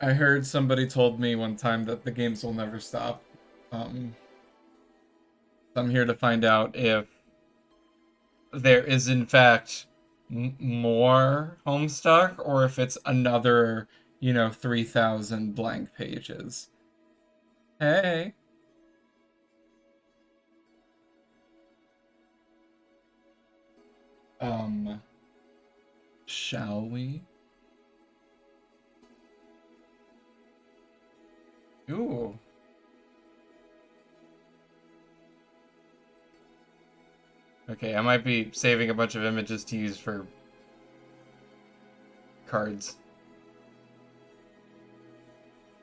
I heard somebody told me one time that the games will never stop. So I'm here to find out if there is in fact more Homestuck or if it's another, 3,000 blank pages. Hey, um, shall we? Ooh. Okay, I might be saving a bunch of images to use for cards.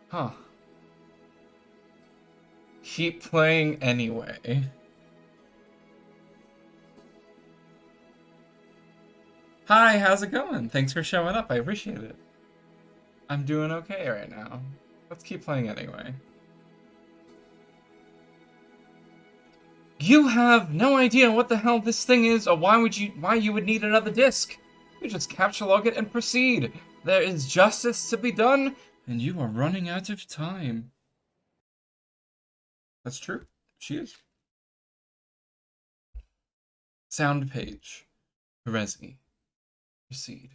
Huh. Keep playing anyway. Hi, how's it going? Thanks for showing up. I appreciate it. I'm doing okay right now. Let's keep playing anyway. You have no idea what the hell this thing is or why you would need another disc. You just capture log it and proceed. There is justice to be done, and you are running out of time. That's true. She is. Sound page. Resi. Proceed.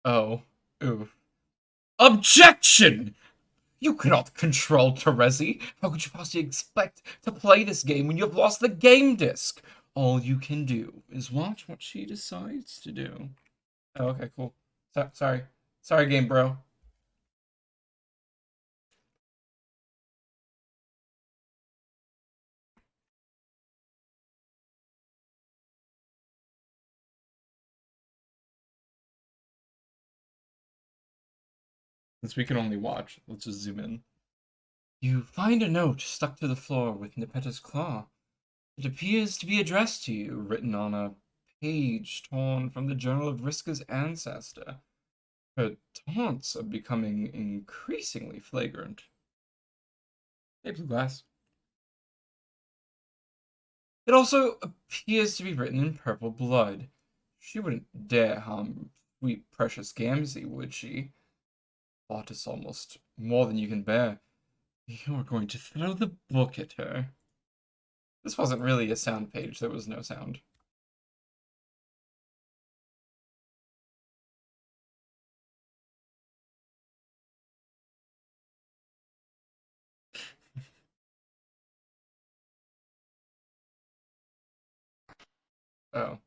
Oh. Ooh. Objection! You cannot control Terezi. How could you possibly expect to play this game when you have lost the game disc? All you can do is watch what she decides to do. Oh, okay, cool. Sorry. Sorry, game bro. Since we can only watch, let's just zoom in. You find a note stuck to the floor with Nipetta's claw. It appears to be addressed to you, written on a page torn from the journal of Riska's ancestor. Her taunts are becoming increasingly flagrant. Hey, Blue Glass. It also appears to be written in purple blood. She wouldn't dare harm sweet precious Gamzee, would she? Thought is almost more than you can bear. You're going to throw the book at her. This wasn't really a sound page, there was no sound. Oh.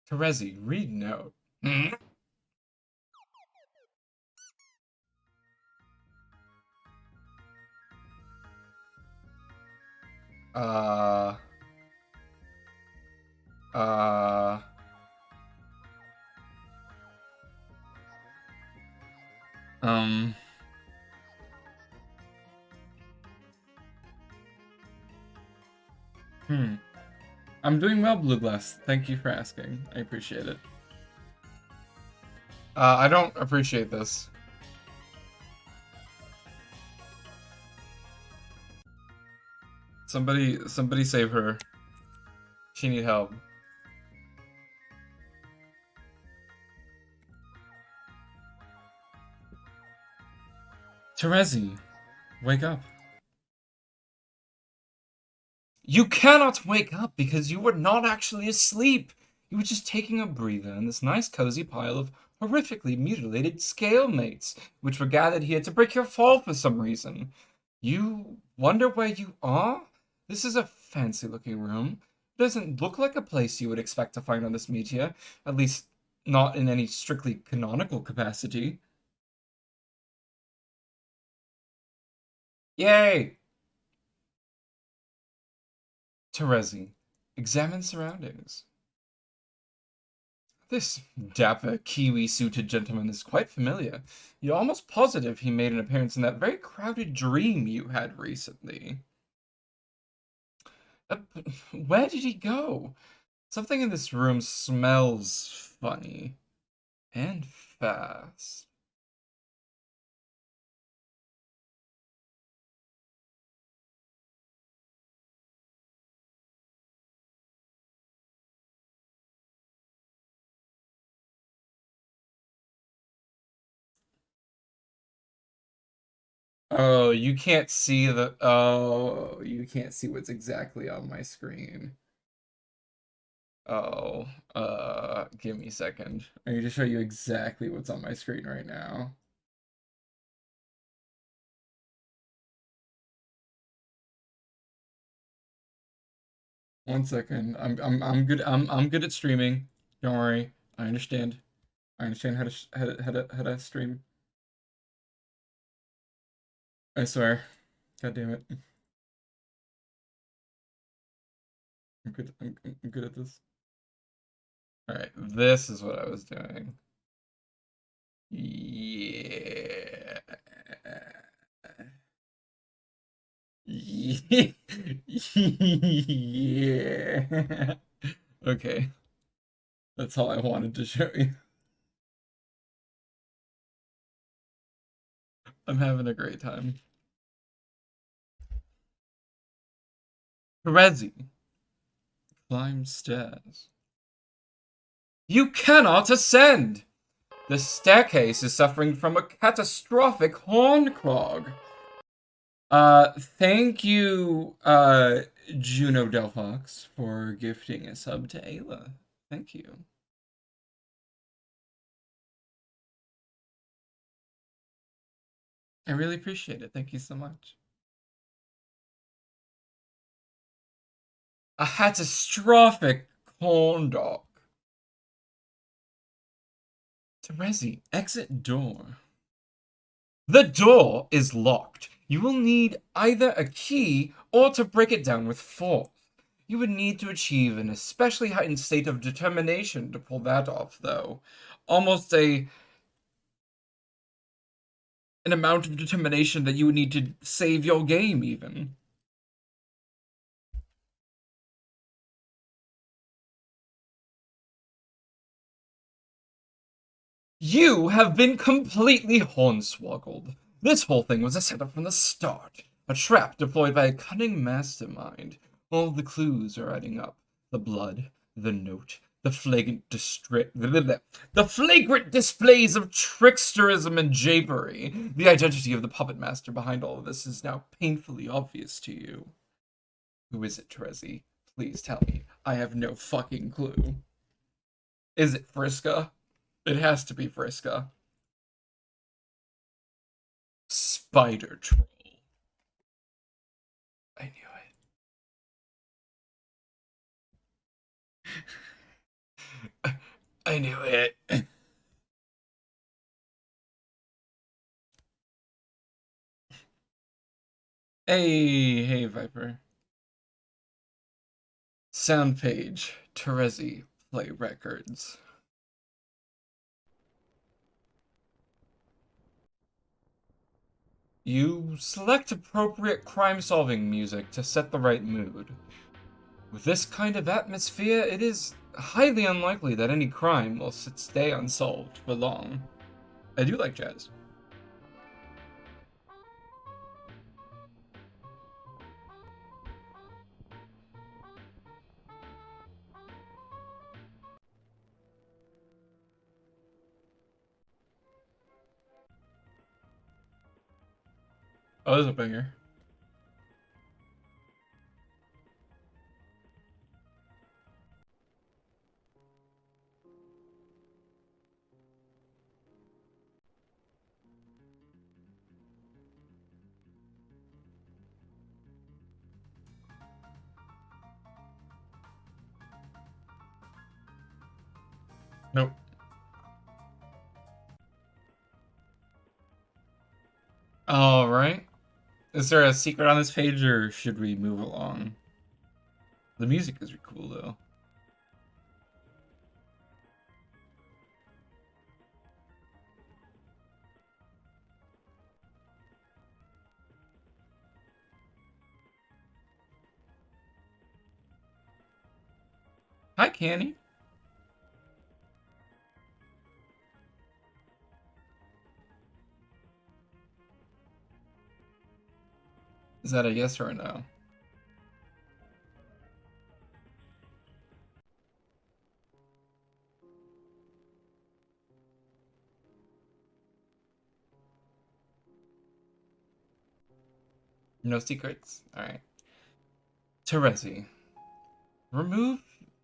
Terezi, read note. Hmm? Uh. Uh. Um. Hmm. I'm doing well, Blue Glass. Thank you for asking. I appreciate it. I don't appreciate this. Somebody save her. She need help. Terezi, wake up. You cannot wake up because you were not actually asleep. You were just taking a breather in this nice cozy pile of horrifically mutilated scale mates, which were gathered here to break your fall for some reason. You wonder where you are? This is a fancy looking room. It doesn't look like a place you would expect to find on this meteor, at least not in any strictly canonical capacity. Yay! Terezi, examine surroundings. This dapper kiwi-suited gentleman is quite familiar. You're almost positive he made an appearance in that very crowded dream you had recently. Uh, where did he go? Something in this room smells funny. And fast. Oh, you can't see the. Oh, you can't see what's exactly on my screen. Oh, give me a second. I need to show you exactly what's on my screen right now. One second. I'm good. I'm good at streaming. Don't worry. I understand. I understand how to stream. I swear. God damn it. I'm good. I'm good at this. All right. This is what I was doing. Yeah. Yeah. Yeah. Okay. That's all I wanted to show you. I'm having a great time. Terezi, climb stairs. You cannot ascend! The staircase is suffering from a catastrophic horn clog. Thank you, Juno Delphox, for gifting a sub to Ayla. Thank you. I really appreciate it. Thank you so much. A catastrophic corn dog. Terezi, exit door. The door is locked. You will need either a key or to break it down with force. You would need to achieve an especially heightened state of determination to pull that off, though. Almost an amount of determination that you would need to save your game, even. You have been completely hornswoggled. This whole thing was a setup from the start. A trap deployed by a cunning mastermind. All the clues are adding up. The blood, the note, the flagrant displays of tricksterism and japery. The identity of the puppet master behind all of this is now painfully obvious to you. Who is it, Terezi? Please tell me. I have no fucking clue. Is it Friska? It has to be Friska. Spider Troll. I knew it. I knew it. Hey, hey, Viper. Sound page. Terezi. Play records. You select appropriate crime-solving music to set the right mood. With this kind of atmosphere, it is highly unlikely that any crime will stay unsolved for long. I do like jazz. Oh, there's a banger. Nope. Alright. Is there a secret on this page, or should we move along? The music is cool, though. Hi, Canny. Is that a yes or a no? No secrets? Alright. Terezi. Remove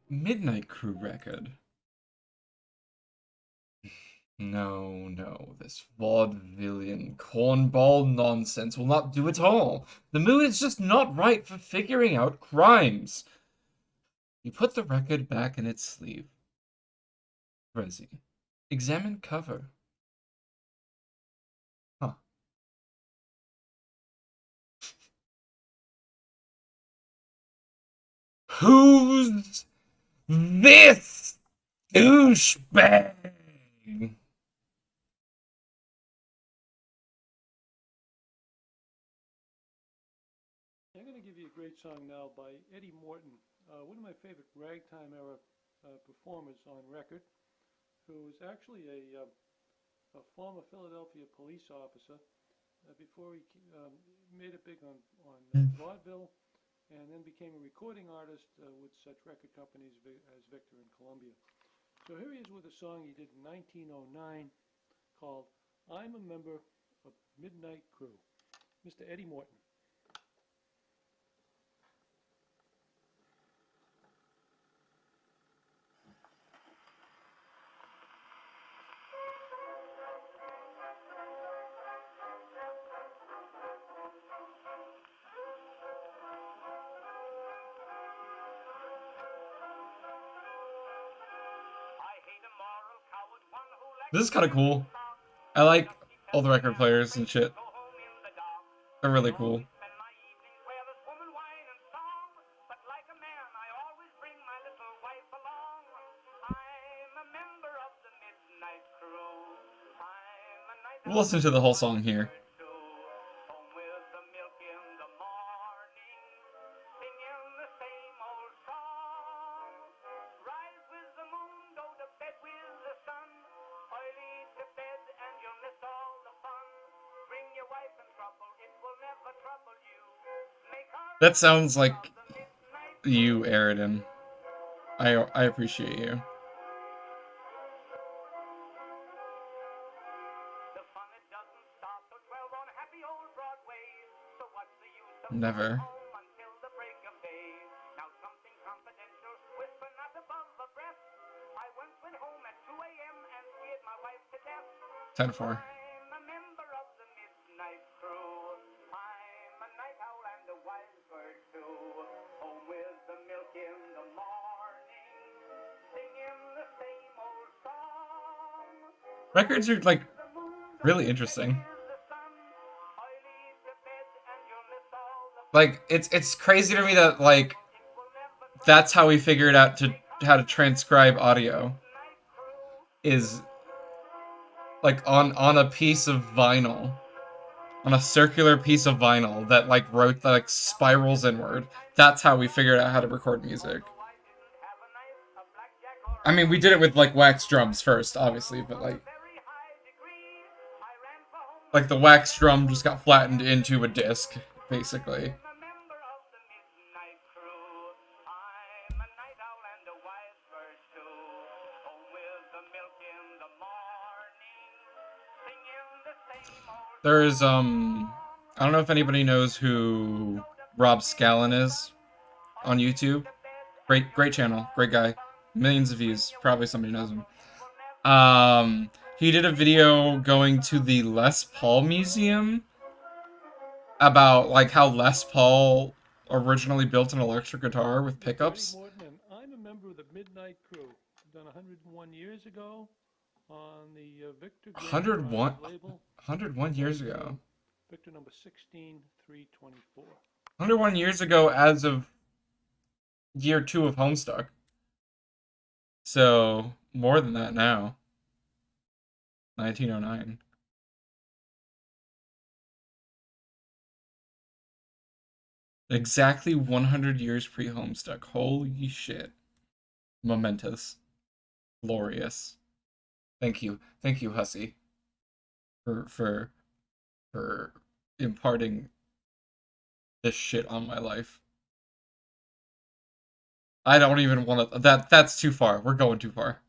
Midnight Crew record. No, no, this vaudevillian cornball nonsense will not do at all. The mood is just not right for figuring out crimes. You put the record back in its sleeve. Terezi. Examine cover. Huh. Who's this douchebag? I'm going to give you a great song now by Eddie Morton, one of my favorite ragtime era performers on record, who was actually a former Philadelphia police officer before he made it big on vaudeville, and then became a recording artist with such record companies as Victor and Columbia. So here he is with a song he did in 1909 called I'm a Member of Midnight Crew. Mr. Eddie Morton. This is kind of cool. I like all the record players and shit. They're really cool. We'll listen to the whole song here. That sounds like you, Aridin. I appreciate you. Never. Ten four. Records are like really interesting. Like it's crazy to me that like that's how we figured out to how to transcribe audio is like on a piece of vinyl, on a circular piece of vinyl that like wrote that like spirals inward. That's how we figured out how to record music. I mean, we did it with like wax drums first, obviously, but like the wax drum just got flattened into a disc, basically. There's I don't know if anybody knows who Rob Scallon is on YouTube. Great channel, great guy, millions of views. Probably somebody knows him. He did a video going to the Les Paul Museum about like how Les Paul originally built an electric guitar with pickups. Eddie Morton, and I'm a member of the Midnight Crew. Done 101 years ago on the Victor Graham 101, label. 101 years ago. Victor number 16324. 101 years ago as of year 2 of Homestuck. So, more than that now. 1909. Exactly 100 years pre-Homestuck. Holy shit. Momentous. Glorious. Thank you, Hussy, for imparting this shit on my life. I don't even want to. That's too far. We're going too far.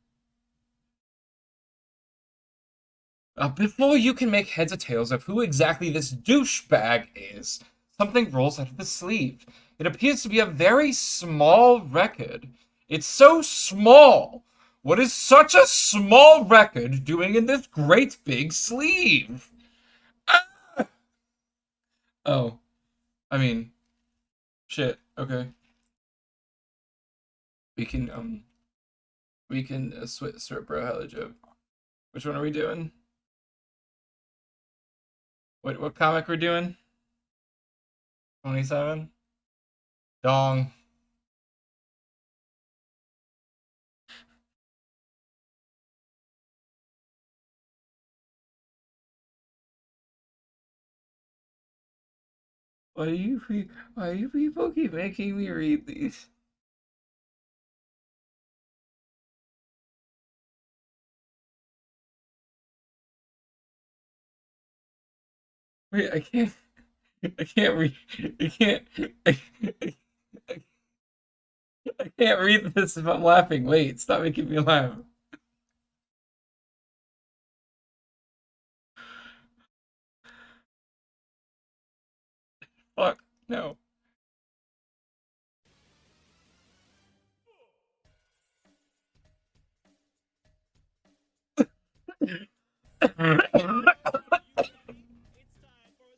Before you can make heads or tails of who exactly this douchebag is, Something rolls out of the sleeve. It appears to be a very small record. It's so small. What is such a small record doing in this great big sleeve? Ah! Oh, I mean, shit. Okay, we can switch bro hella joke. Which one are we doing? What comic we're doing? 27. Dong. Why do you people keep making me read these? Wait, I can't read. I can't. I, I, I can't read this if I'm laughing. Wait, stop making me laugh. Fuck no.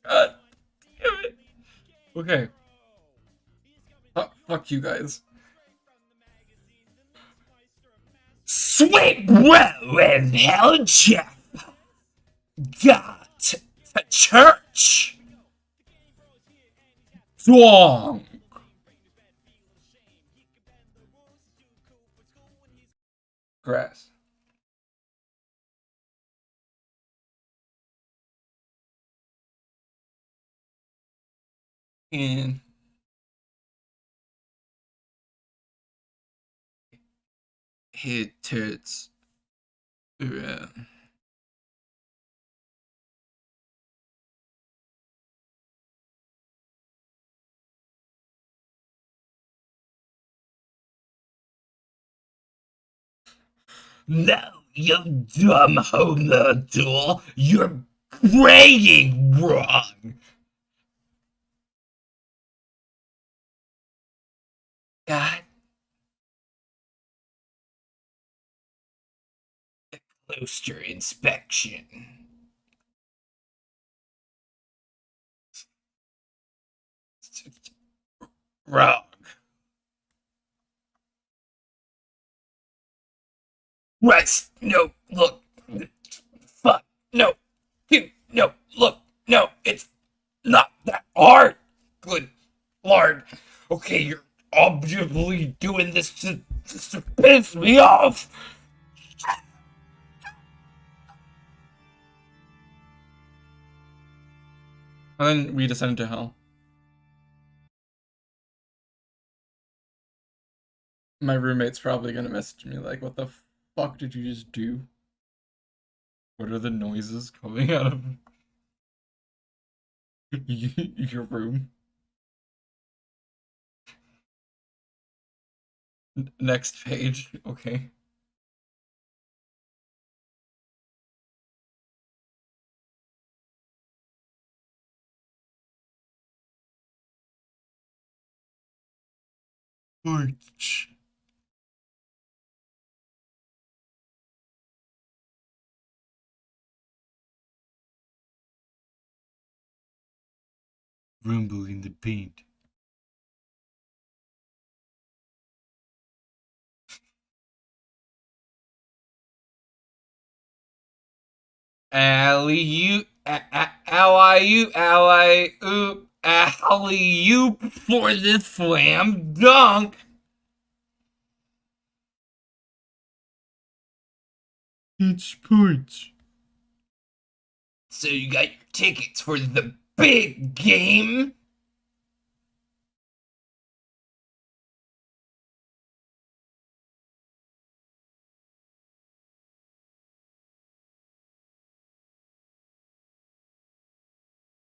God damn it. Okay. Fuck you guys. Sweet bro and hell Jeff got to church. Dong. Grass. And hit tits. Yeah. No, you dumb homo tool. You're praying wrong. God, closer inspection. Wrong. Rex, no, look. Fuck, no. Dude, no, look. No, it's not that hard. Good lord. Okay, you're obviously doing this to piss me off. And then we descend to hell. My roommate's probably gonna message me like, what the fuck did you just do? What are the noises coming out of your room? Next page. Okay. March. Rumble in the paint. Alley you, alley oop, alley oop for the slam dunk. It's punch. So you got your tickets for the big game?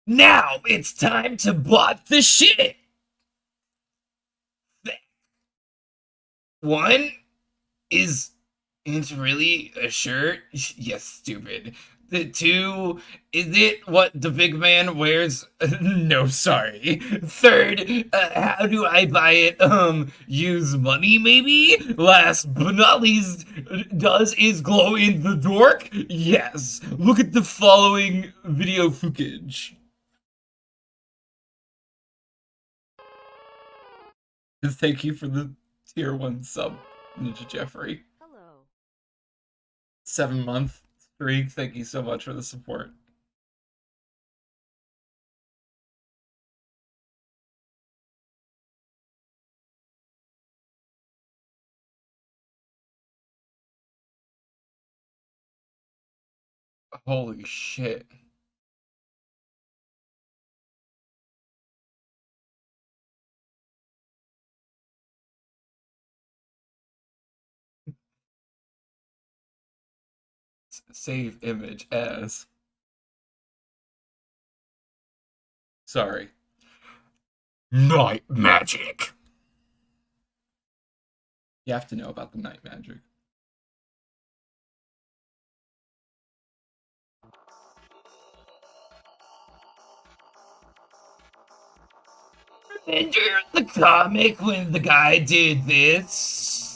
Now it's time to bought the shit. One is it's really a shirt. Yes, stupid. The two, is it what the big man wears? No, sorry. Third, how do I buy it? Use money maybe? Last but not least, does is glow in the dark? Yes. Look at the following video footage. Thank you for the tier 1 sub, Ninja Jeffrey. Hello. 7-month streak. Thank you so much for the support. Holy shit. Save image as. Sorry. Night magic. You have to know about the night magic. Remember the comic when the guy did this?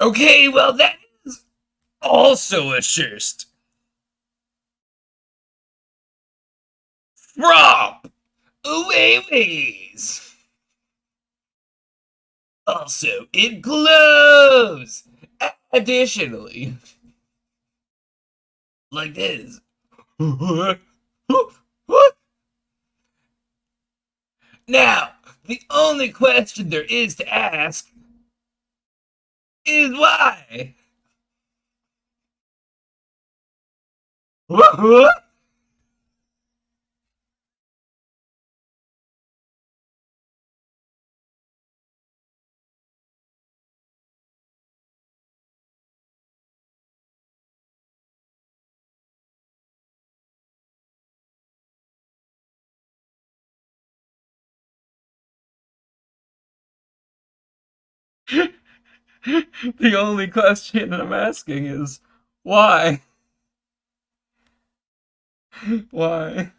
Okay, well, that is also a first. From Ways. Also, it glows. Additionally, like this. Now, the only question there is to ask is why? The only question that I'm asking is why? Why?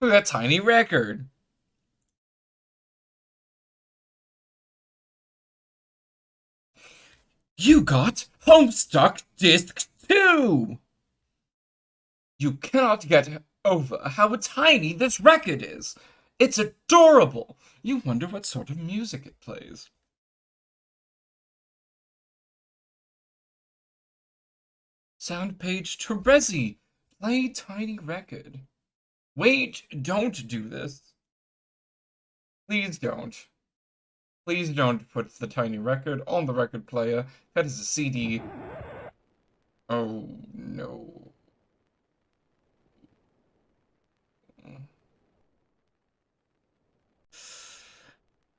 Look at that tiny record. You got Homestuck Disc 2! You cannot get over how tiny this record is. It's adorable. You wonder what sort of music it plays. Sound page Terezi. Play tiny record. Wait, don't do this. Please don't. Please don't put the tiny record on the record player. That is a CD. Oh, no.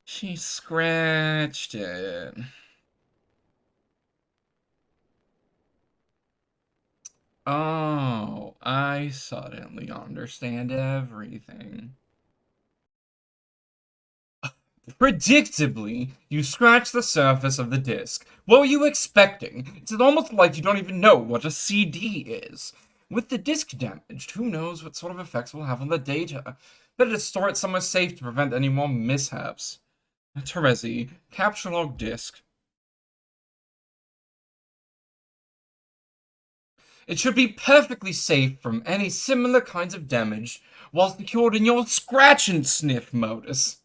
She scratched it. Oh, I suddenly understand everything. Predictably, you scratch the surface of the disc. What were you expecting? It's almost like you don't even know what a CD is. With the disc damaged, who knows what sort of effects will have on the data? Better to store it somewhere safe to prevent any more mishaps. Terezi, capture log disc. It should be perfectly safe from any similar kinds of damage while secured in your scratch and sniff modus.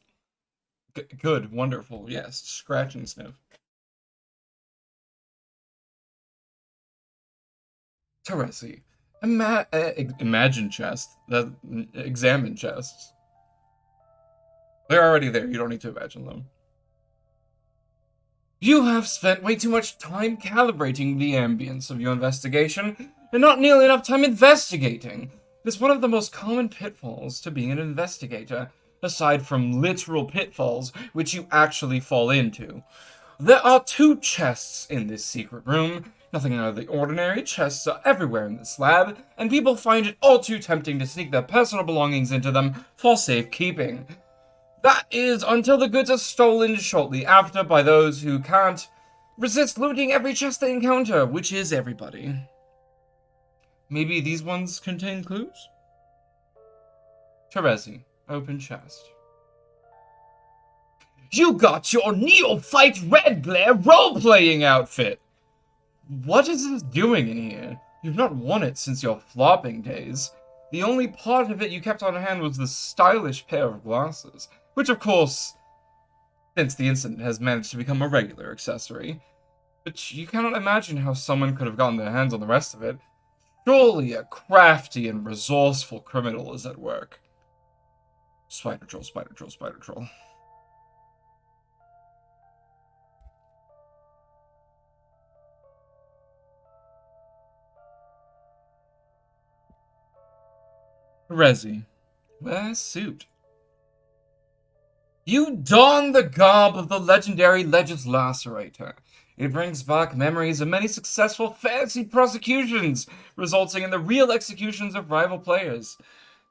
Good, wonderful, yes, scratch and sniff. Terezi, imagine chest, examine chests. They're already there, you don't need to imagine them. You have spent way too much time calibrating the ambience of your investigation, and not nearly enough time investigating. It is one of the most common pitfalls to being an investigator, aside from literal pitfalls which you actually fall into. There are two chests in this secret room. Nothing out of the ordinary. Chests are everywhere in this lab, and people find it all too tempting to sneak their personal belongings into them for safekeeping. That is until the goods are stolen shortly after by those who can't resist looting every chest they encounter, which is everybody. Maybe these ones contain clues? Terezi, open chest. You got your neophyte red glare role-playing outfit! What is this doing in here? You've not worn it since your flopping days. The only part of it you kept on hand was the stylish pair of glasses, which of course, since the incident, has managed to become a regular accessory. But you cannot imagine how someone could have gotten their hands on the rest of it. Surely a crafty and resourceful criminal is at work. Spider troll, spider troll, spider troll. Rezi, wear suit. You don the garb of the legendary Legends Lacerator. It brings back memories of many successful fancy prosecutions, resulting in the real executions of rival players.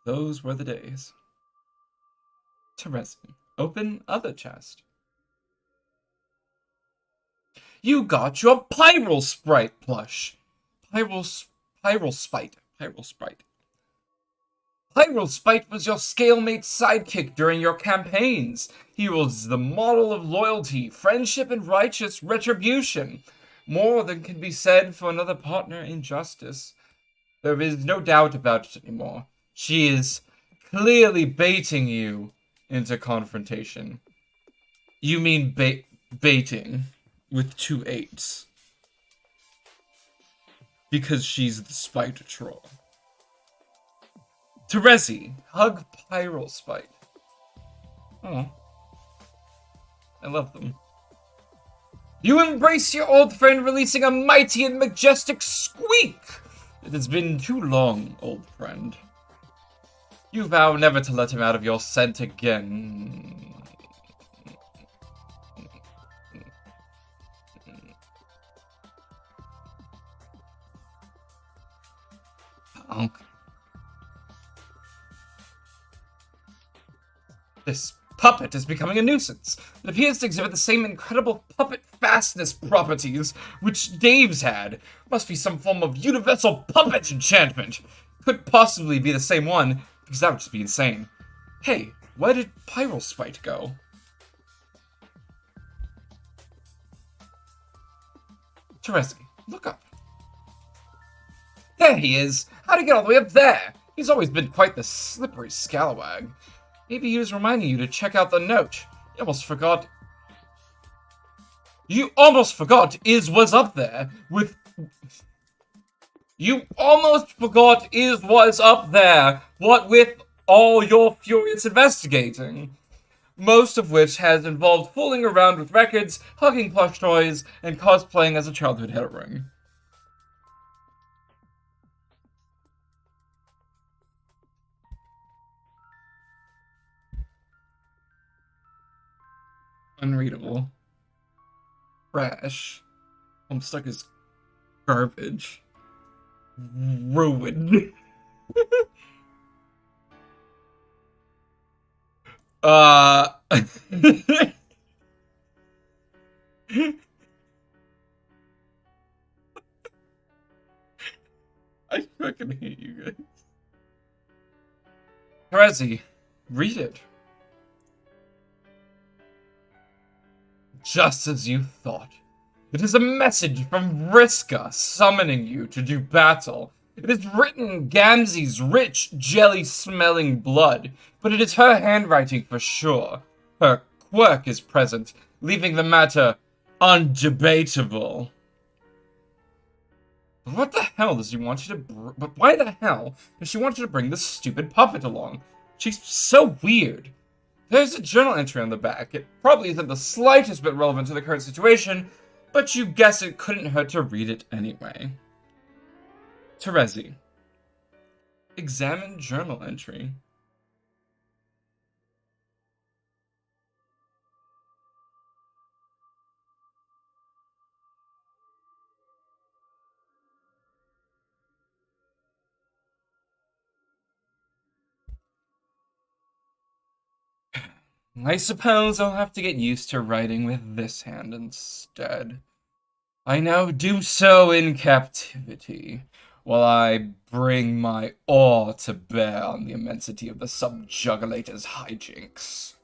Those were the days. Terezi, open other chest. You got your Pyral Sprite plush. Pyral Spite. Pyral Spite was your Scalemate sidekick during your campaigns. He was the model of loyalty, friendship, and righteous retribution. More than can be said for another partner in justice. There is no doubt about it anymore. She is clearly baiting you into confrontation. You mean baiting with 2 8s. Because she's the spider troll. Terezi, hug Pyral Spite. Oh. I love them. You embrace your old friend, releasing a mighty and majestic squeak! It has been too long, old friend. You vow never to let him out of your scent again. Punk. This puppet is becoming a nuisance. It appears to exhibit the same incredible puppet fastness properties which Dave's had. Must be some form of universal puppet enchantment. Could possibly be the same one, because that would just be insane. Hey, where did Pyral Spite go? Terezi, look up. There he is! How'd he get all the way up there? He's always been quite the slippery scalawag. Maybe he was reminding you to check out the note. You almost forgot. You almost forgot Iz was up there with... You almost forgot Iz was up there, what with all your furious investigating. Most of which has involved fooling around with records, hugging plush toys, and cosplaying as a childhood heroine. Unreadable. Trash. Homestuck is garbage. Ruined. I fucking hate you guys. Terezi, read it. Just as you thought. It is a message from Vriska summoning you to do battle. It is written in Gamzee's rich, jelly-smelling blood, but it is her handwriting for sure. Her quirk is present, leaving the matter undebatable. What the hell does she want you to But why the hell does she want you to bring this stupid puppet along? She's so weird. There's a journal entry on the back. It probably isn't the slightest bit relevant to the current situation, but you guess it couldn't hurt to read it anyway. Terezi. Examine journal entry. I suppose I'll have to get used to writing with this hand instead. I now do so in captivity, while I bring my awe to bear on the immensity of the subjugulator's hijinks.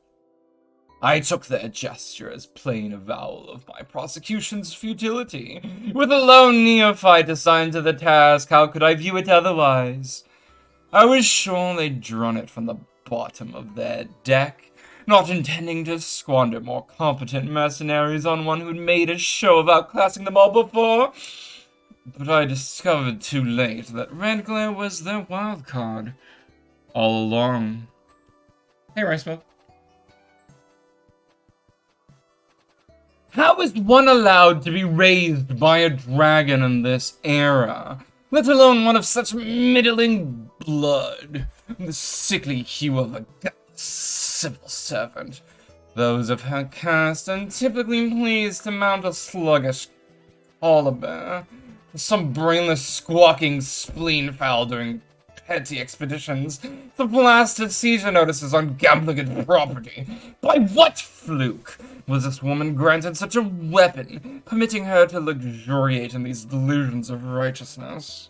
I took their gesture as plain avowal of my prosecution's futility. With a lone neophyte assigned to the task, how could I view it otherwise? I was sure they'd drawn it from the bottom of their deck, not intending to squander more competent mercenaries on one who'd made a show of outclassing them all before. But I discovered too late that Red Glare was their wild card. All along. Hey, Rice Milk. How is one allowed to be raised by a dragon in this era? Let alone one of such middling blood. The sickly hue of a civil servant. Those of her caste are typically pleased to mount a sluggish collar, some brainless squawking spleen fowl during petty expeditions, the blasted seizure notices on gambling property. By what fluke was this woman granted such a weapon, permitting her to luxuriate in these delusions of righteousness?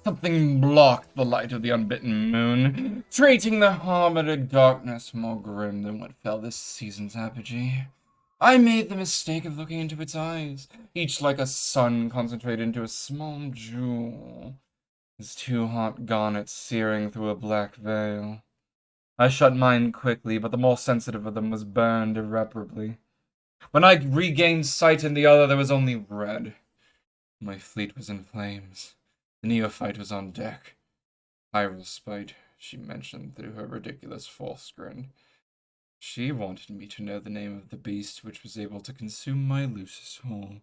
Something blocked the light of the unbitten moon, treating the harbored darkness more grim than what fell this season's apogee. I made the mistake of looking into its eyes, each like a sun concentrated into a small jewel, his two hot garnets searing through a black veil. I shut mine quickly, but the more sensitive of them was burned irreparably. When I regained sight in the other, there was only red. My fleet was in flames. The neophyte was on deck. Hyrule spite, she mentioned through her ridiculous false grin. She wanted me to know the name of the beast which was able to consume my Lucis whole.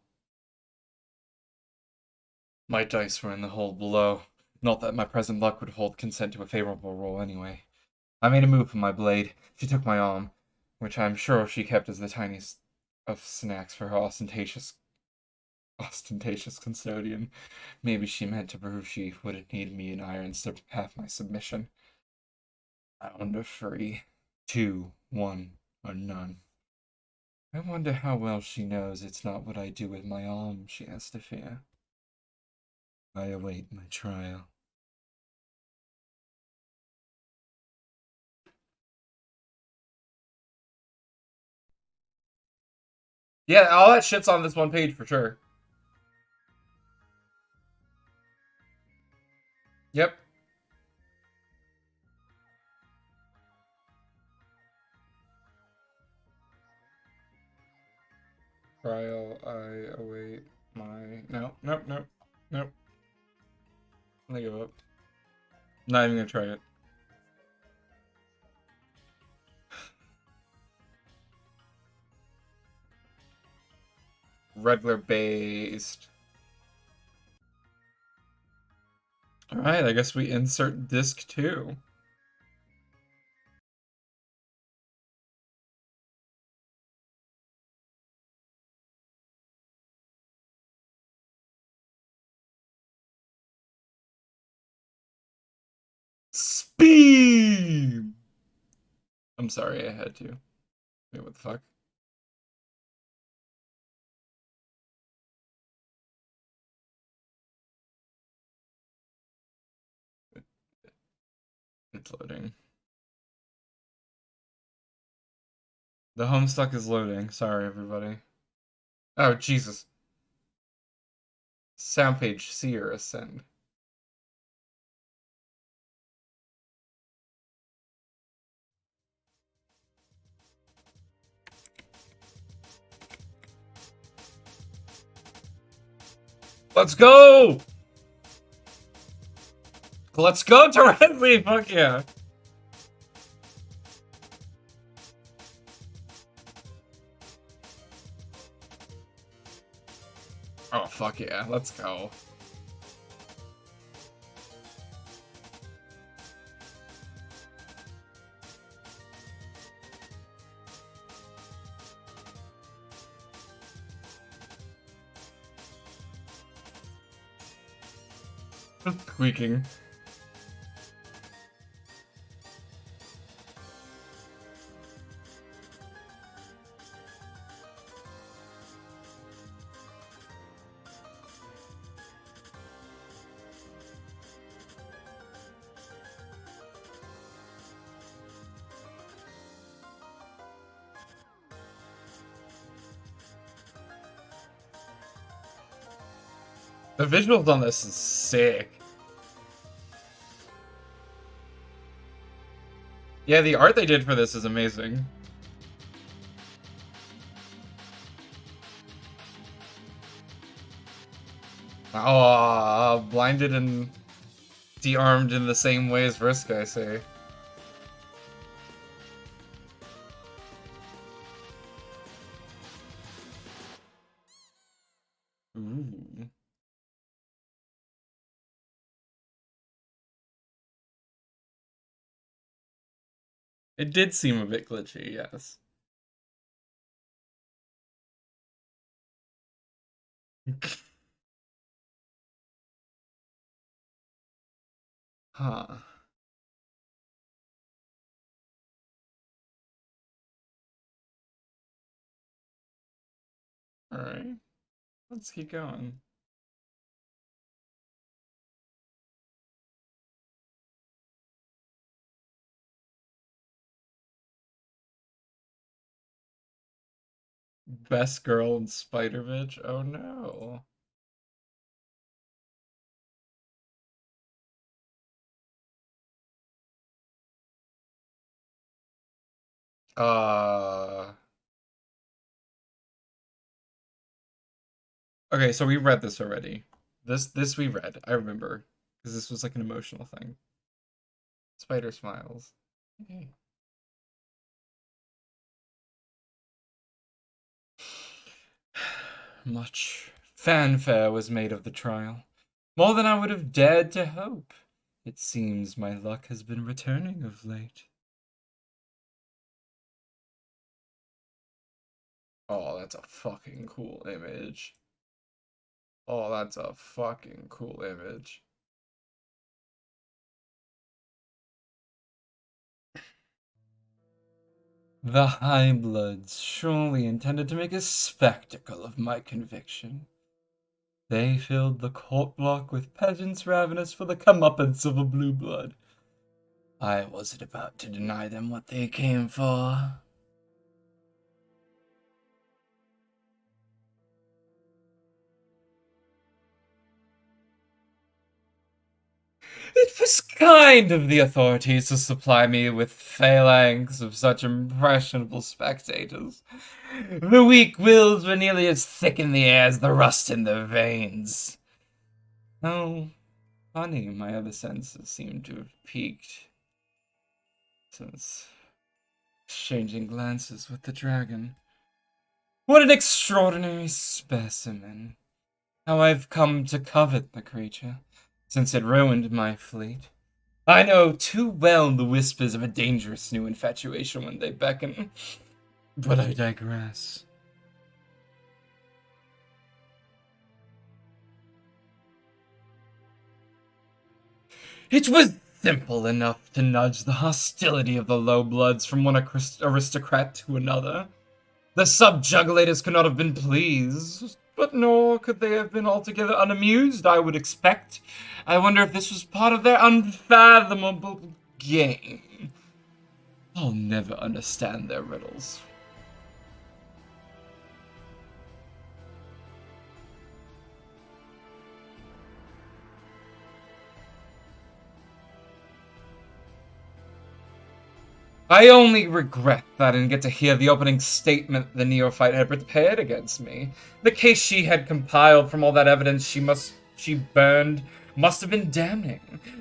My dice were in the hole below. Not that my present luck would hold consent to a favorable roll anyway. I made a move for my blade. She took my arm, which I'm sure she kept as the tiniest of snacks for her ostentatious custodian. Maybe she meant to prove she wouldn't need me in irons to have my submission. Round of 3, 2, 1, or none. I wonder how well she knows it's not what I do with my arm she has to fear. I await my trial. Yeah, all that shit's on this one page for sure. Yep. Trial, I await my... No, nope, nope, nope. I give up. Not even gonna try it. Regular based. Alright, I guess we insert disc 2. Speed! I'm sorry, I had to. Wait, what the fuck? It's loading. The Homestuck is loading. Sorry, everybody. Oh, Jesus. Sound page Seer Ascend. Let's go! Let's go directly! Fuck yeah! Oh, fuck yeah. Let's go. Squeaking. The visuals on this is sick. Yeah, the art they did for this is amazing. Oh, blinded and de-armed in the same way as first guy say. Ooh. It did seem a bit glitchy, yes. Huh. Alright. Let's keep going. Best girl in Spider Bitch? Oh no. Uh... Okay, so we read this already. This we read, I remember. Because this was like an emotional thing. Spider smiles. Okay. Much fanfare was made of the trial. More than I would have dared to hope. It seems my luck has been returning of late. Oh, that's a fucking cool image. Oh, that's a fucking cool image. The High Bloods surely intended to make a spectacle of my conviction. They filled the court block with peasants ravenous for the comeuppance of a blue blood. I wasn't about to deny them what they came for. It was kind of the authorities to supply me with phalanx of such impressionable spectators. The weak wills were nearly as thick in the air as the rust in their veins. Oh, funny, my other senses seem to have peaked since exchanging glances with the dragon. What an extraordinary specimen! How I've come to covet the creature, since it ruined my fleet. I know too well the whispers of a dangerous new infatuation when they beckon. But I digress. It was simple enough to nudge the hostility of the low bloods from one aristocrat to another. The subjugulators could not have been pleased, but nor could they have been altogether unamused, I would expect. I wonder if this was part of their unfathomable game. I'll never understand their riddles. I only regret that I didn't get to hear the opening statement the neophyte had prepared against me. The case she had compiled from all that evidence she must she burned must have been damning.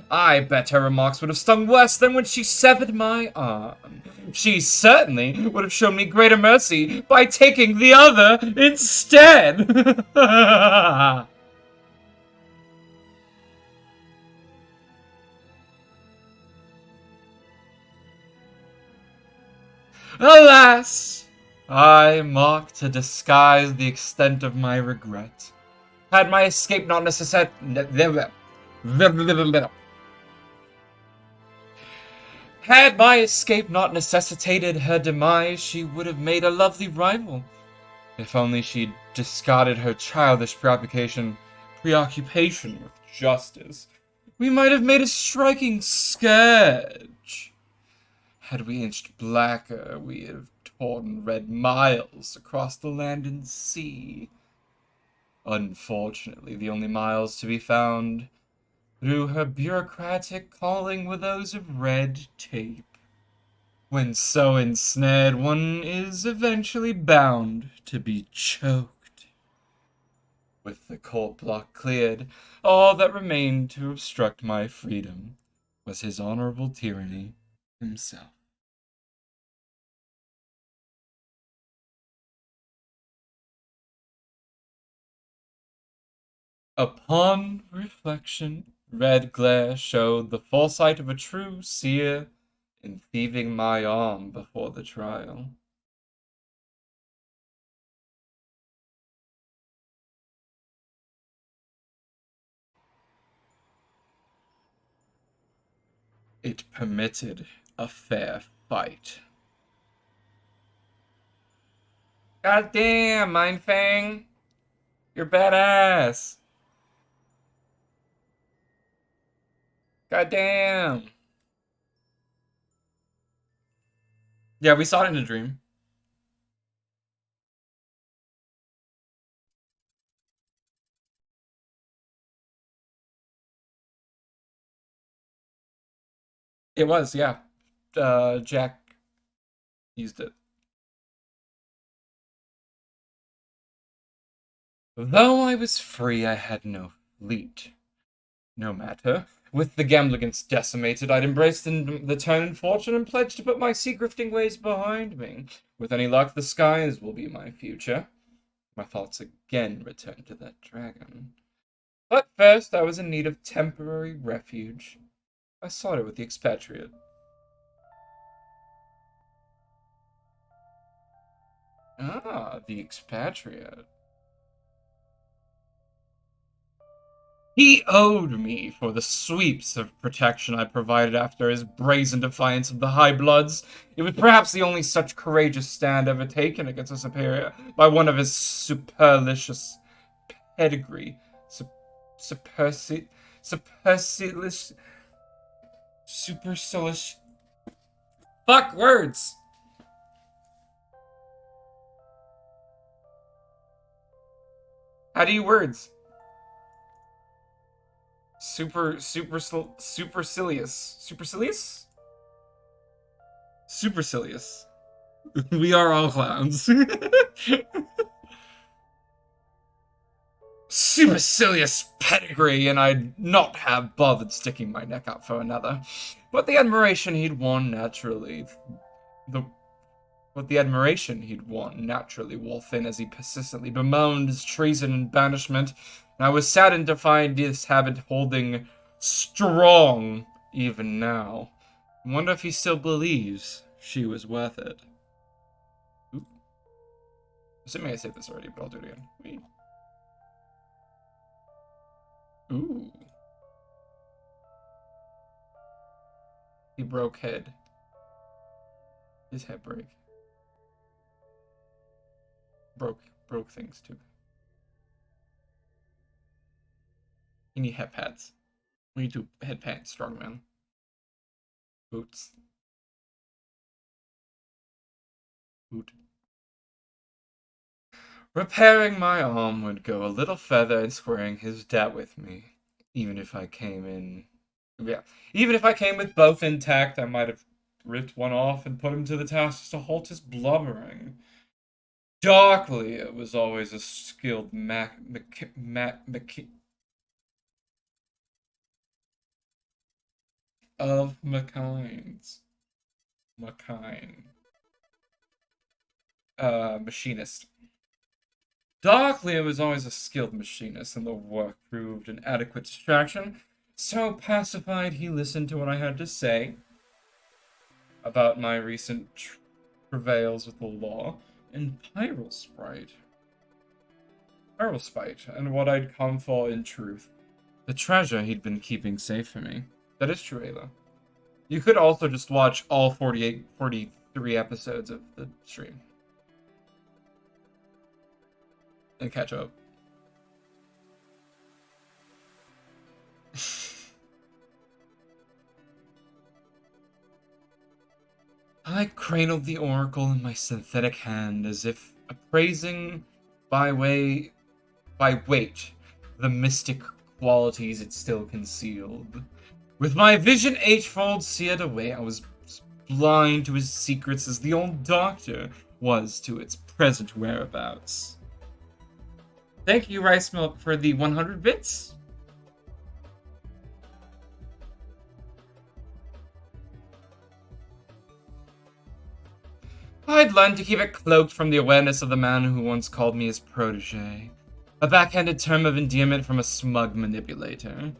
I bet her remarks would have stung worse than when she severed my arm. She certainly would have shown me greater mercy by taking the other instead. Alas, I mock to disguise the extent of my regret. Had my escape not necessitated. Had my escape not necessitated her demise, she would have made a lovely rival. If only she'd discarded her childish preoccupation with justice, we might have made a striking sketch. Had we inched blacker, we'd have torn red miles across the land and sea. Unfortunately, the only miles to be found through her bureaucratic calling were those of red tape. When so ensnared, one is eventually bound to be choked. With the court block cleared, all that remained to obstruct my freedom was his honorable tyranny himself. Upon reflection, red glare showed the foresight of a true seer in thieving my arm before the trial. It permitted a fair fight. God damn, Mindfang! You're badass! God damn! Yeah, we saw it in a dream. It was, yeah. Jack used it. Though I was free, I had no fleet. No matter. With the Gamblegans decimated, I'd embraced the turn in fortune and pledged to put my sea-grifting ways behind me. With any luck, the skies will be my future. My thoughts again returned to that dragon. But first, I was in need of temporary refuge. I sought it with the expatriate. Ah, the expatriate. He owed me for the sweeps of protection I provided after his brazen defiance of the High Bloods. It was perhaps the only such courageous stand ever taken against a superior by one of his superlicious pedigree. Supercilious. Supercilious. Fuck words! How do you words? Supercilious. Supercilious? Supercilious. We are all clowns. Supercilious pedigree, and I'd not have bothered sticking my neck out for another. But the admiration he'd won naturally. The But the admiration he'd won naturally wore thin as he persistently bemoaned his treason and banishment, and I was saddened to find this habit holding strong even now. I wonder if he still believes she was worth it. Ooh. Assuming I said this already, but I'll do it again. Wait. Ooh. He broke head. His head break. Broke things too. You need head pads. We need to head pads, strongman. Boots. Boot. Repairing my arm would go a little further in squaring his debt with me. Even if I came in... Yeah. Even if I came with both intact, I might have ripped one off and put him to the task just to halt his blubbering. Darkly, it was always a skilled of my kind. My kind. Machinist. Darkly was always a skilled machinist, and the work proved an adequate distraction. So pacified, he listened to what I had to say about my recent travails with the law and Pyrosprite, and what I'd come for in truth. The treasure he'd been keeping safe for me. That is true, Ayla. You could also just watch all 43 episodes of the stream and catch up. I cradled the oracle in my synthetic hand as if appraising by weight the mystic qualities it still concealed. With my vision eightfold seared away, I was blind to his secrets as the old doctor was to its present whereabouts. Thank you, Rice Milk, for the 100 bits. I'd learned to keep it cloaked from the awareness of the man who once called me his protege, a backhanded term of endearment from a smug manipulator.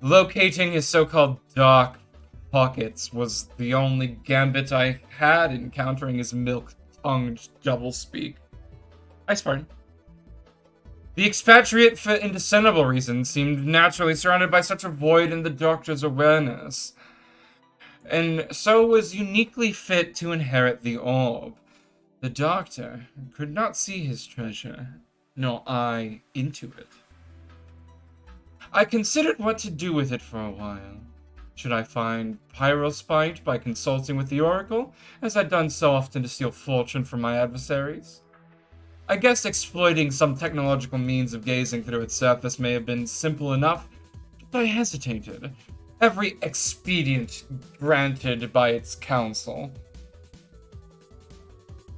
Locating his so-called dark pockets was the only gambit I had in countering his milk-tongued doublespeak. Ice pardon. The expatriate, for indiscernible reasons, seemed naturally surrounded by such a void in the doctor's awareness, and so was uniquely fit to inherit the orb. The doctor could not see his treasure, nor I into it. I considered what to do with it for a while. Should I find Pyrospite by consulting with the Oracle, as I'd done so often to steal fortune from my adversaries? I guess exploiting some technological means of gazing through its surface may have been simple enough, but I hesitated. Every expedient granted by its counsel.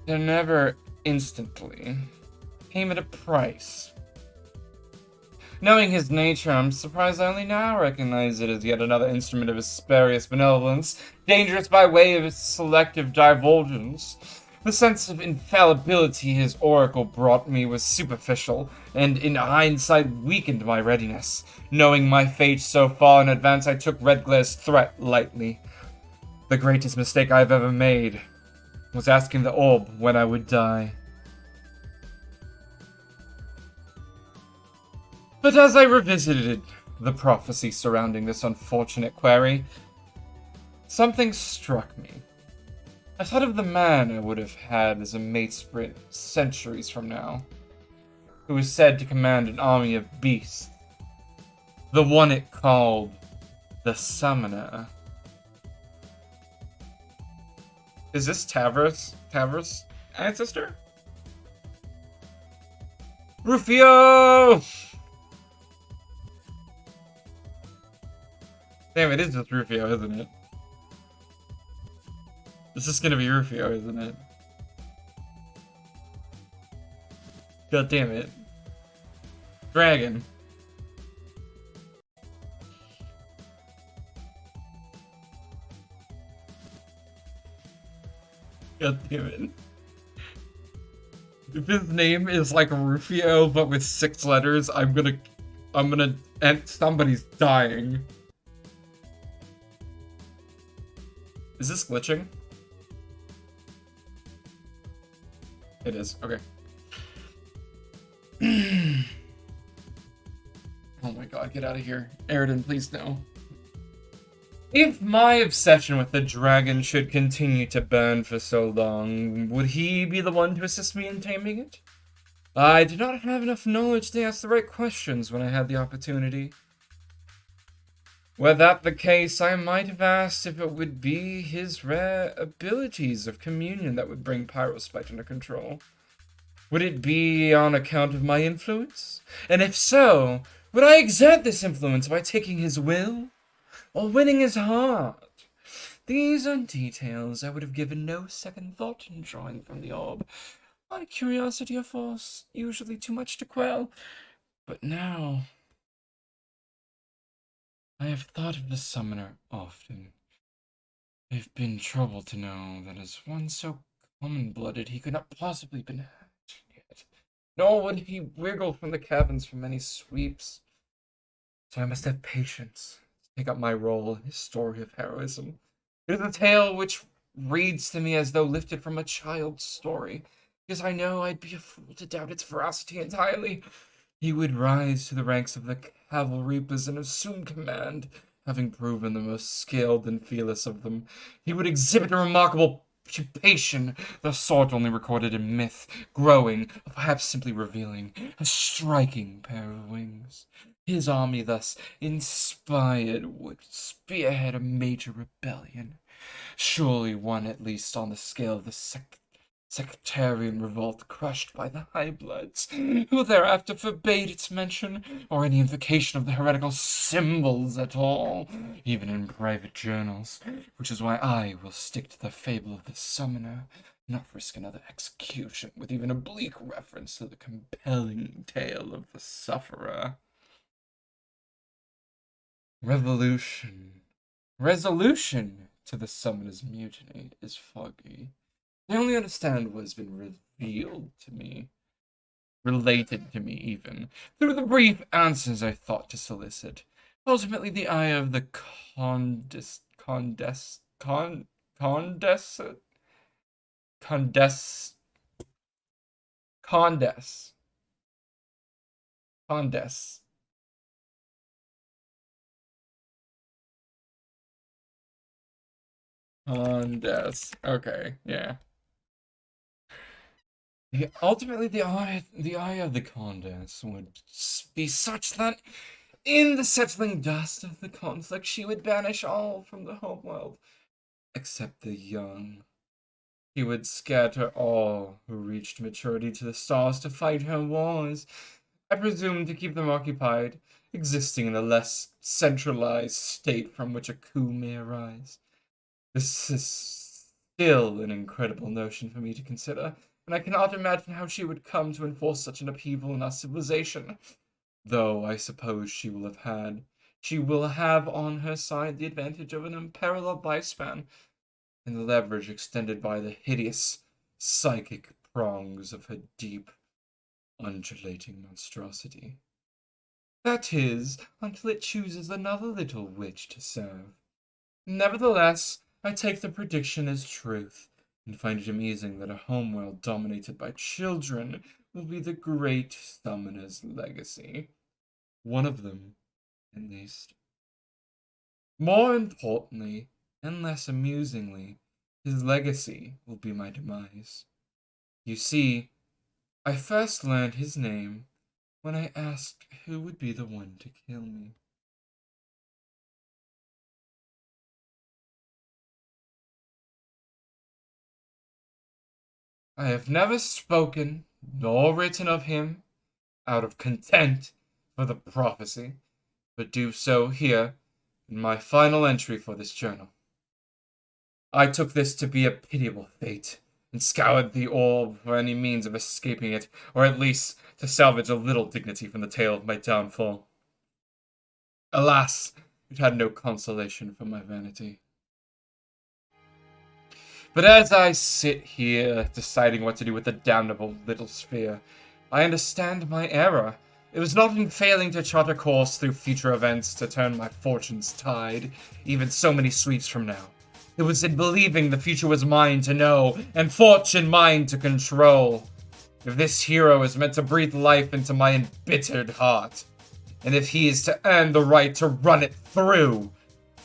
They're never instantly. Came at a price. Knowing his nature, I'm surprised I only now recognize it as yet another instrument of his spurious benevolence, dangerous by way of its selective divulgence. The sense of infallibility his oracle brought me was superficial, and in hindsight weakened my readiness. Knowing my fate so far in advance, I took Redglare's threat lightly. The greatest mistake I've ever made was asking the orb when I would die. But as I revisited the prophecy surrounding this unfortunate query, something struck me. I thought of the man I would have had as a mate sprint centuries from now, who was said to command an army of beasts. The one it called the Summoner. Is this Tavros' ancestor? Rufio! Damn, it is just Rufio, isn't it? It's just gonna be Rufio, isn't it? God damn it. Dragon. God damn it. If his name is like Rufio but with 6 letters, I'm gonna and somebody's dying. Is this glitching? It is. Okay. Oh my god, get out of here. Aridin, please no. If my obsession with the dragon should continue to burn for so long, would he be the one to assist me in taming it? I did not have enough knowledge to ask the right questions when I had the opportunity. Were that the case, I might have asked if it would be his rare abilities of communion that would bring Pyrospite under control. Would it be on account of my influence? And if so, would I exert this influence by taking his will? Or winning his heart? These are details I would have given no second thought in drawing from the orb. My curiosity, of course, usually too much to quell. But now... I have thought of the summoner often. I've been troubled to know that as one so common-blooded, he could not possibly have been hatched yet. Nor would he wriggle from the cabins for many sweeps. So I must have patience to take up my role in his story of heroism. It is a tale which reads to me as though lifted from a child's story, because I know I'd be a fool to doubt its veracity entirely. He would rise to the ranks of the cavalry and assume command, having proven the most skilled and fearless of them. He would exhibit a remarkable occupation, the sort only recorded in myth, growing, or perhaps simply revealing, a striking pair of wings. His army, thus inspired, would spearhead a major rebellion, surely one at least on the scale of the sectarian revolt crushed by the High Bloods, who thereafter forbade its mention or any invocation of the heretical symbols at all, even in private journals, which is why I will stick to the fable of the summoner, not risk another execution with even a bleak reference to the compelling tale of the sufferer. Revolution. Resolution to the summoner's mutiny is foggy. I only understand what has been revealed to me, related to me even, through the brief answers I thought to solicit. Ultimately, the eye of the condes, condes, condes, condes. Condes. Okay, yeah. Ultimately, the eye of the Condes would be such that, in the settling dust of the conflict, she would banish all from the homeworld, except the young. He would scatter all who reached maturity to the stars to fight her wars. I presume to keep them occupied, existing in a less centralized state from which a coup may arise. This is still an incredible notion for me to consider, and I cannot imagine how she would come to enforce such an upheaval in our civilization. Though I suppose she will have on her side the advantage of an unparalleled lifespan, and the leverage extended by the hideous psychic prongs of her deep, undulating monstrosity. That is, until it chooses another little witch to serve. Nevertheless, I take the prediction as truth, and find it amusing that a homeworld dominated by children will be the great summoner's legacy. One of them, at least. More importantly, and less amusingly, his legacy will be my demise. You see, I first learned his name when I asked who would be the one to kill me. I have never spoken nor written of him out of contempt for the prophecy, but do so here in my final entry for this journal. I took this to be a pitiable fate, and scoured the orb for any means of escaping it, or at least to salvage a little dignity from the tale of my downfall. Alas, it had no consolation for my vanity. But as I sit here deciding what to do with the damnable little sphere, I understand my error. It was not in failing to chart a course through future events to turn my fortune's tide, even so many sweeps from now. It was in believing the future was mine to know, and fortune mine to control. If this hero is meant to breathe life into my embittered heart, and if he is to earn the right to run it through,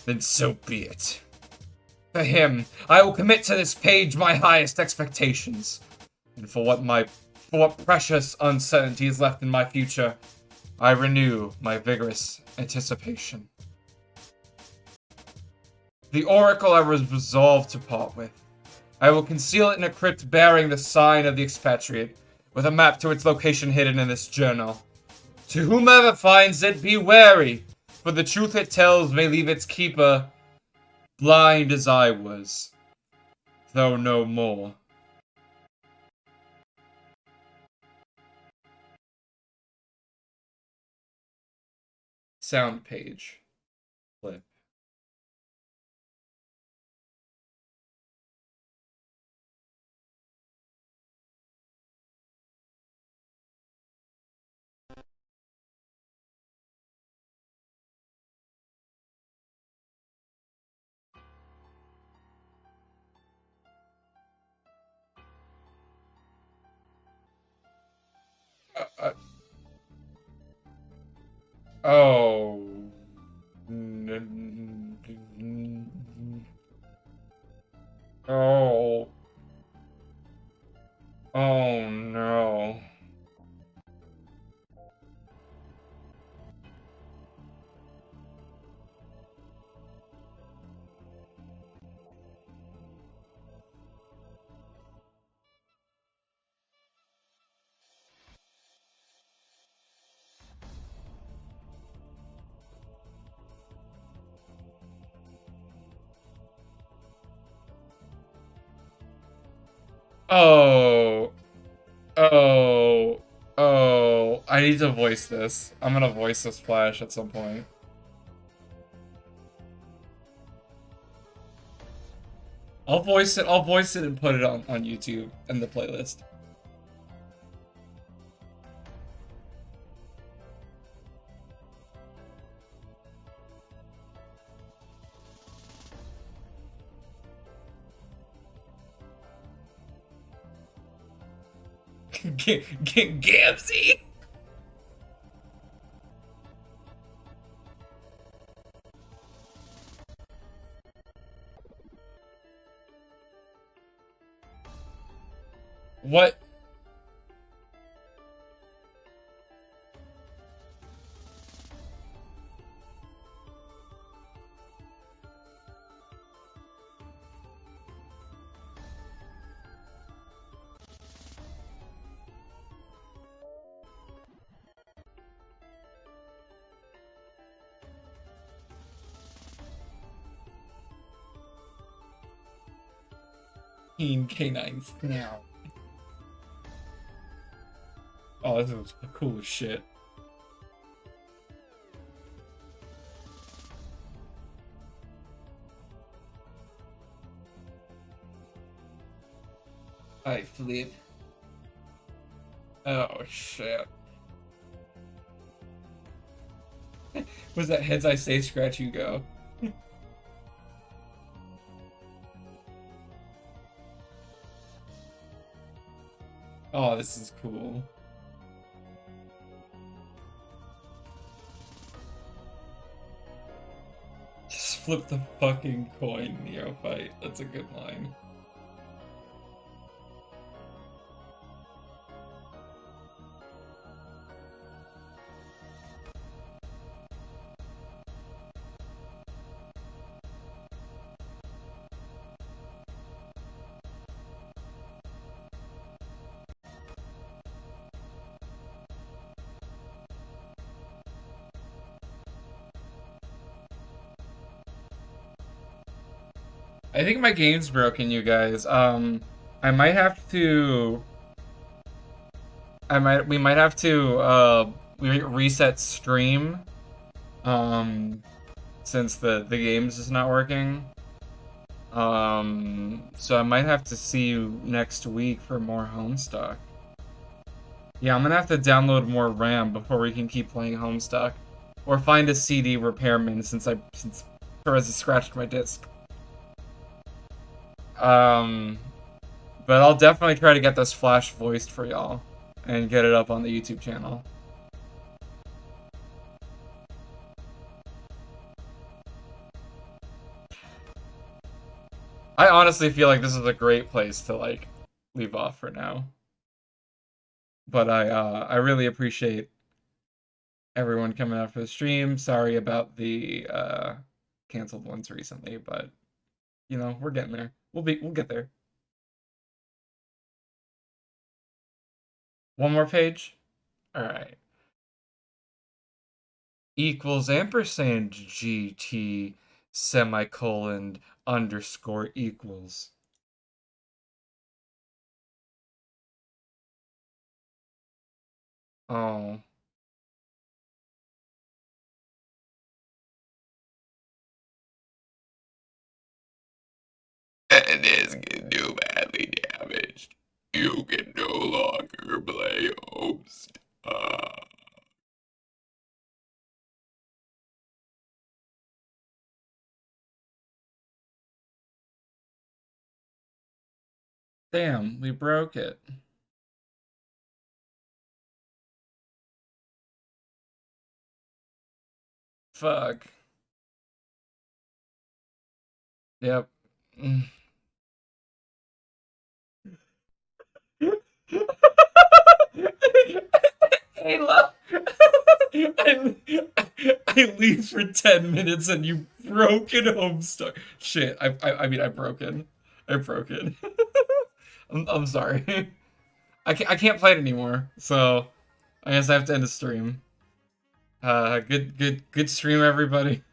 then so be it. For him, I will commit to this page my highest expectations, and for what precious uncertainty is left in my future, I renew my vigorous anticipation. The oracle I was resolved to part with. I will conceal it in a crypt bearing the sign of the expatriate, with a map to its location hidden in this journal. To whomever finds it, be wary, for the truth it tells may leave its keeper blind as I was, though no more. Sound page. Flip. Uh, uh, oh. Oh. Oh no. Oh. Oh. Oh. I need to voice this. I'm gonna voice this flash at some point. I'll voice it and put it on YouTube in the playlist. Gamsey! What? Canines now. Oh, this is cool as shit. I flip. Oh shit. Was that heads I say scratch you go? Oh, this is cool. Just flip the fucking coin, Neophyte. That's a good line. I think my game's broken, you guys. I might have to. We might have to reset stream. Um, since the game's is not working. So I might have to see you next week for more Homestuck. Yeah, I'm gonna have to download more RAM before we can keep playing Homestuck, or find a CD repairman since Perez has scratched my disc. Um, but I'll definitely try to get this flash voiced for y'all and get it up on the YouTube channel. I honestly feel like this is a great place to like leave off for now. But I really appreciate everyone coming out for the stream. Sorry about the canceled ones recently, but you know, we're getting there. We'll get there. One more page? Alright. Equals ampersand GT semicolon underscore equals. Oh. This is too badly damaged. You can no longer play Homestuck. Damn, we broke it. Fuck. Yep. Hey, love. I leave for 10 minutes and you broken Homestuck. Shit, I mean, I've broken. I've broken. I'm sorry. I can't play it anymore, so I guess I have to end the stream. Good stream, everybody.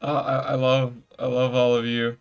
I love all of you.